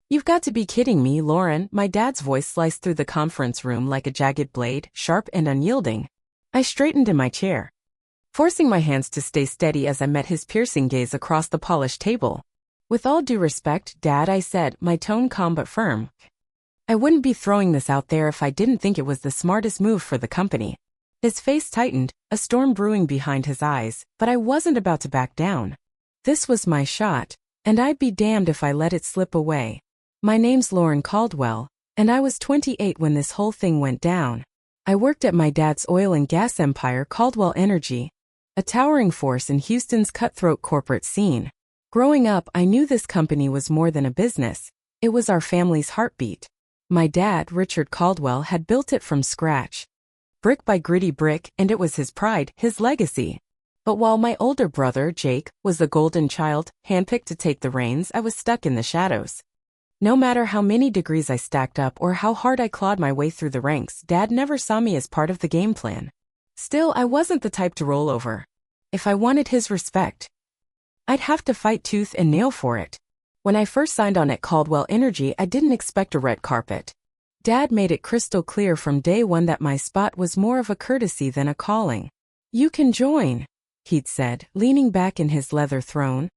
You've got to be kidding me, Lauren. My dad's voice sliced through the conference room like a jagged blade, sharp and unyielding. I straightened in my chair, forcing my hands to stay steady as I met his piercing gaze across the polished table. With all due respect, Dad, I said, my tone calm but firm. I wouldn't be throwing this out there if I didn't think it was the smartest move for the company. His face tightened, a storm brewing behind his eyes, but I wasn't about to back down. This was my shot, and I'd be damned if I let it slip away. My name's Lauren Caldwell, and I was 28 when this whole thing went down. I worked at my dad's oil and gas empire, Caldwell Energy, a towering force in Houston's cutthroat corporate scene. Growing up, I knew this company was more than a business. It was our family's heartbeat. My dad, Richard Caldwell, had built it from scratch, brick by gritty brick, and it was his pride, his legacy. But while my older brother, Jake, was the golden child, handpicked to take the reins, I was stuck in the shadows. No matter how many degrees I stacked up or how hard I clawed my way through the ranks, Dad never saw me as part of the game plan. Still, I wasn't the type to roll over. If I wanted his respect, I'd have to fight tooth and nail for it. When I first signed on at Caldwell Energy, I didn't expect a red carpet. Dad made it crystal clear from day one that my spot was more of a courtesy than a calling. You can join, he'd said, leaning back in his leather throne.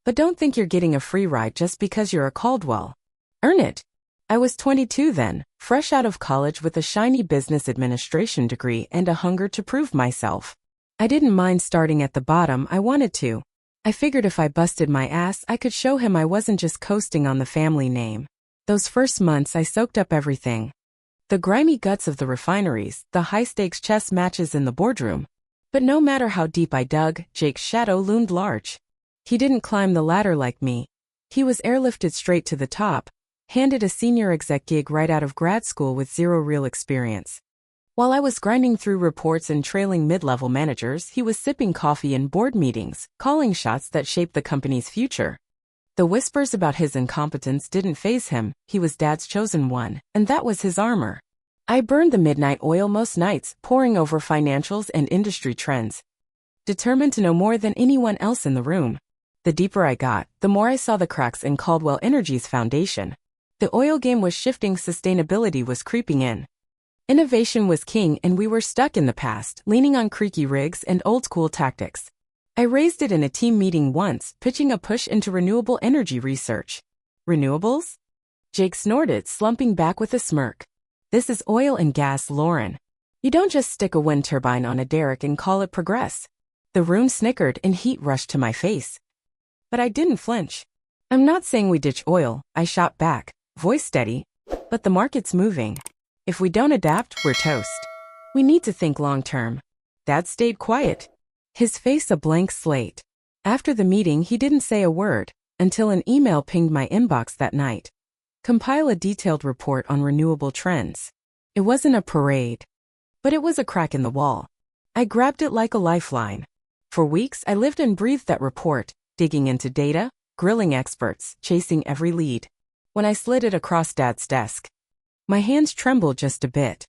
But don't think you're getting a free ride just because you're a Caldwell. Earn it. I was 22 then, fresh out of college with a shiny business administration degree and a hunger to prove myself. I didn't mind starting at the bottom. I wanted to. I figured if I busted my ass, I could show him I wasn't just coasting on the family name. Those first months I soaked up everything. The grimy guts of the refineries, the high-stakes chess matches in the boardroom. But no matter how deep I dug, Jake's shadow loomed large. He didn't climb the ladder like me. He was airlifted straight to the top, handed a senior exec gig right out of grad school with zero real experience. While I was grinding through reports and trailing mid-level managers, he was sipping coffee in board meetings, calling shots that shaped the company's future. The whispers about his incompetence didn't faze him. He was Dad's chosen one, and that was his armor. I burned the midnight oil most nights, poring over financials and industry trends, determined to know more than anyone else in the room. The deeper I got, the more I saw the cracks in Caldwell Energy's foundation. The oil game was shifting, sustainability was creeping in. Innovation was king, and we were stuck in the past, leaning on creaky rigs and old-school tactics. I raised it in a team meeting once, pitching a push into renewable energy research. Renewables? Jake snorted, slumping back with a smirk. This is oil and gas, Lauren. You don't just stick a wind turbine on a derrick and call it progress. The room snickered and heat rushed to my face. But I didn't flinch. I'm not saying we ditch oil, I shot back, voice steady. But the market's moving. If we don't adapt, we're toast. We need to think long-term. Dad stayed quiet, his face a blank slate. After the meeting, he didn't say a word, until an email pinged my inbox that night. Compile a detailed report on renewable trends. It wasn't a parade, but it was a crack in the wall. I grabbed it like a lifeline. For weeks, I lived and breathed that report, digging into data, grilling experts, chasing every lead. When I slid it across Dad's desk, my hands trembled just a bit.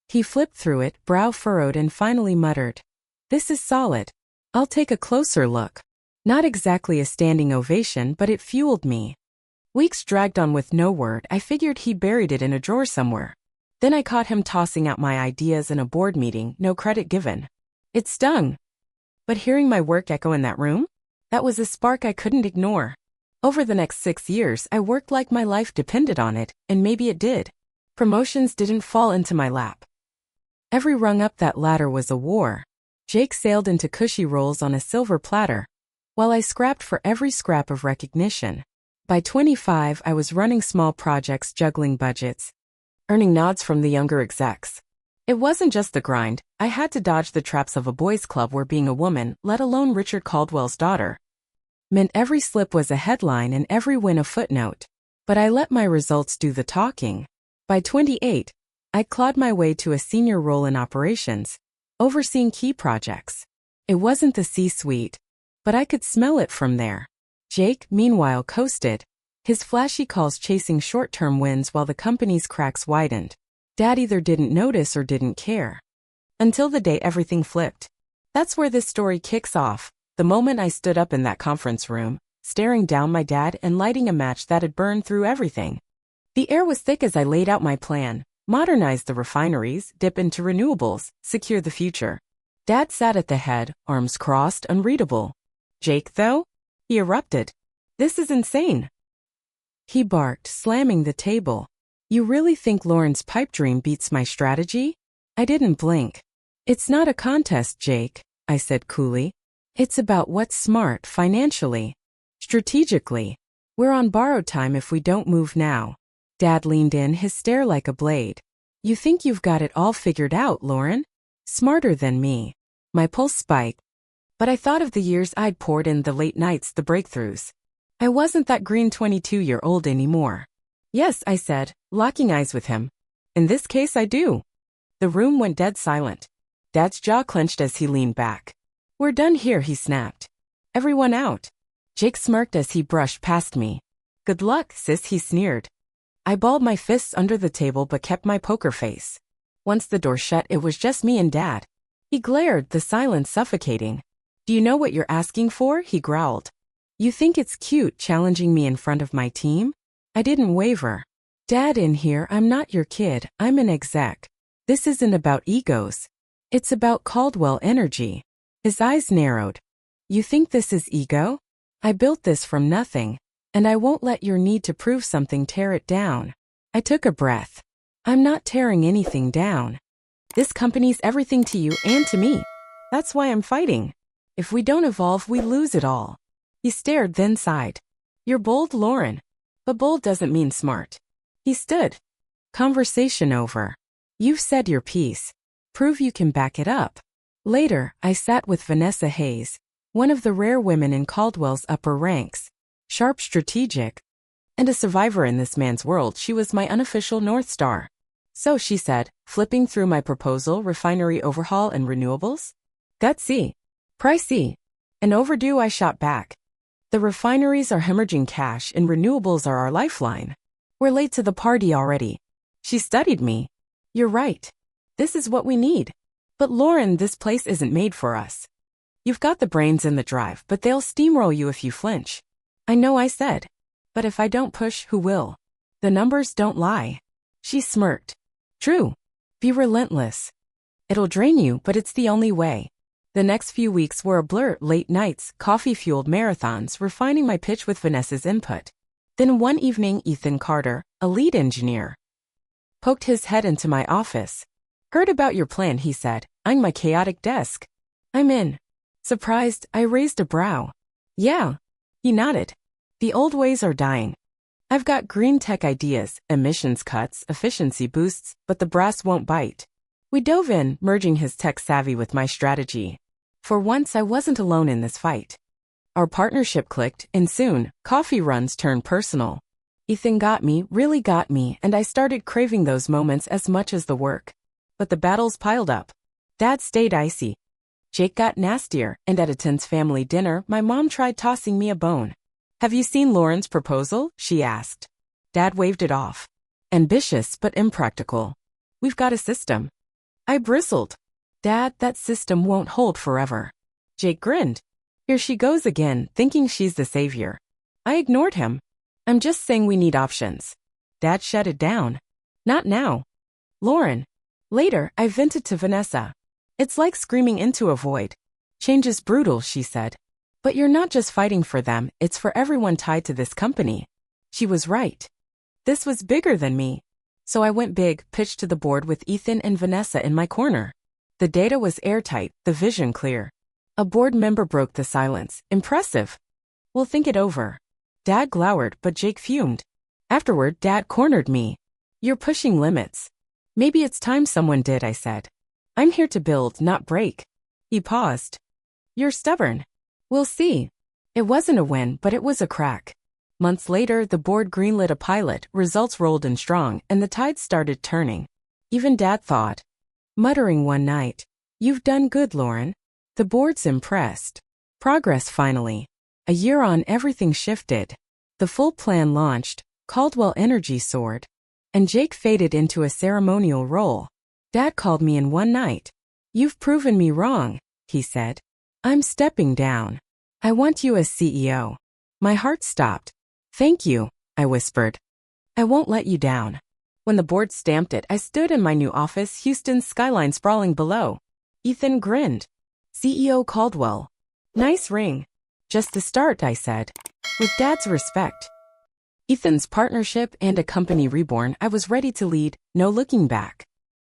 He flipped through it, brow furrowed, and finally muttered, "This is solid. I'll take a closer look." Not exactly a standing ovation, but it fueled me. Weeks dragged on with no word. I figured he buried it in a drawer somewhere. Then I caught him tossing out my ideas in a board meeting, no credit given. It stung. But hearing my work echo in that room? That was a spark I couldn't ignore. Over the next 6 years, I worked like my life depended on it, and maybe it did. Promotions didn't fall into my lap. Every rung up that ladder was a war. Jake sailed into cushy roles on a silver platter, while I scrapped for every scrap of recognition. By 25, I was running small projects, juggling budgets, earning nods from the younger execs. It wasn't just the grind. I had to dodge the traps of a boys' club where being a woman, let alone Richard Caldwell's daughter, meant every slip was a headline and every win a footnote. But I let my results do the talking. By 28, I clawed my way to a senior role in operations, overseeing key projects. It wasn't the C-suite, but I could smell it from there. Jake, meanwhile, coasted, his flashy calls chasing short-term wins while the company's cracks widened. Dad either didn't notice or didn't care. Until the day everything flipped. That's where this story kicks off, the moment I stood up in that conference room, staring down my dad and lighting a match that had burned through everything. The air was thick as I laid out my plan: modernize the refineries, dip into renewables, secure the future. Dad sat at the head, arms crossed, unreadable. Jake, though? He erupted. This is insane. He barked, slamming the table. You really think Lauren's pipe dream beats my strategy? I didn't blink. It's not a contest, Jake, I said coolly. It's about what's smart financially. Strategically. We're on borrowed time if we don't move now. Dad leaned in, his stare like a blade. You think you've got it all figured out, Lauren? Smarter than me. My pulse spiked. But I thought of the years I'd poured in, the late nights, the breakthroughs. I wasn't that green 22-year-old anymore. Yes, I said, locking eyes with him. In this case, I do. The room went dead silent. Dad's jaw clenched as he leaned back. We're done here, he snapped. Everyone out. Jake smirked as he brushed past me. Good luck, sis, he sneered. I balled my fists under the table but kept my poker face. Once the door shut, it was just me and Dad. He glared, the silence suffocating. Do you know what you're asking for? He growled. You think it's cute challenging me in front of my team? I didn't waver. Dad, in here, I'm not your kid, I'm an exec. This isn't about egos. It's about Caldwell energy. His eyes narrowed. You think this is ego? I built this from nothing, and I won't let your need to prove something tear it down. I took a breath. I'm not tearing anything down. This company's everything to you and to me. That's why I'm fighting. If we don't evolve, we lose it all. He stared, then sighed. You're bold, Lauren. But bold doesn't mean smart. He stood. Conversation over. You've said your piece. Prove you can back it up. Later, I sat with Vanessa Hayes, one of the rare women in Caldwell's upper ranks. Sharp, strategic, and a survivor in this man's world. She was my unofficial North Star. So, she said, flipping through my proposal: refinery overhaul and renewables? Gutsy. Pricey. And overdue, I shot back. The refineries are hemorrhaging cash and renewables are our lifeline. We're late to the party already. She studied me. You're right. This is what we need. But Lauren, this place isn't made for us. You've got the brains and the drive, but they'll steamroll you if you flinch. I know, I said. But if I don't push, who will? The numbers don't lie. She smirked. True. Be relentless. It'll drain you, but it's the only way. The next few weeks were a blur: late nights, coffee-fueled marathons, refining my pitch with Vanessa's input. Then one evening, Ethan Carter, a lead engineer, poked his head into my office. Heard about your plan, he said, eyeing my chaotic desk. I'm in. Surprised, I raised a brow. Yeah. He nodded. The old ways are dying. I've got green tech ideas, emissions cuts, efficiency boosts, but the brass won't bite. We dove in, merging his tech savvy with my strategy. For once, I wasn't alone in this fight. Our partnership clicked, and soon, coffee runs turned personal. Ethan got me, really got me, and I started craving those moments as much as the work. But the battles piled up. Dad stayed icy. Jake got nastier, and at a tense family dinner, my mom tried tossing me a bone. Have you seen Lauren's proposal? She asked. Dad waved it off. Ambitious but impractical. We've got a system. I bristled. Dad, that system won't hold forever. Jake grinned. Here she goes again, thinking she's the savior. I ignored him. I'm just saying we need options. Dad shut it down. Not now. Lauren. Later, I vented to Vanessa. It's like screaming into a void. Change is brutal, she said. But you're not just fighting for them, it's for everyone tied to this company. She was right. This was bigger than me. So I went big, pitched to the board with Ethan and Vanessa in my corner. The data was airtight, the vision clear. A board member broke the silence. Impressive. We'll think it over. Dad glowered, but Jake fumed. Afterward, Dad cornered me. You're pushing limits. Maybe it's time someone did, I said. I'm here to build, not break. He paused. You're stubborn. We'll see. It wasn't a win, but it was a crack. Months later, the board greenlit a pilot, results rolled in strong, and the tide started turning. Even Dad thought. Muttering one night, you've done good, Lauren. The board's impressed. Progress finally. A year on, everything shifted. The full plan launched, Caldwell energy soared, and Jake faded into a ceremonial role. Dad called me in one night. You've proven me wrong, he said. I'm stepping down. I want you as CEO. My heart stopped. Thank you, I whispered. I won't let you down. When the board stamped it, I stood in my new office, Houston's skyline sprawling below. Ethan grinned. CEO Caldwell. Nice ring. Just the start, I said. With Dad's respect. Ethan's partnership and a company reborn, I was ready to lead, no looking back.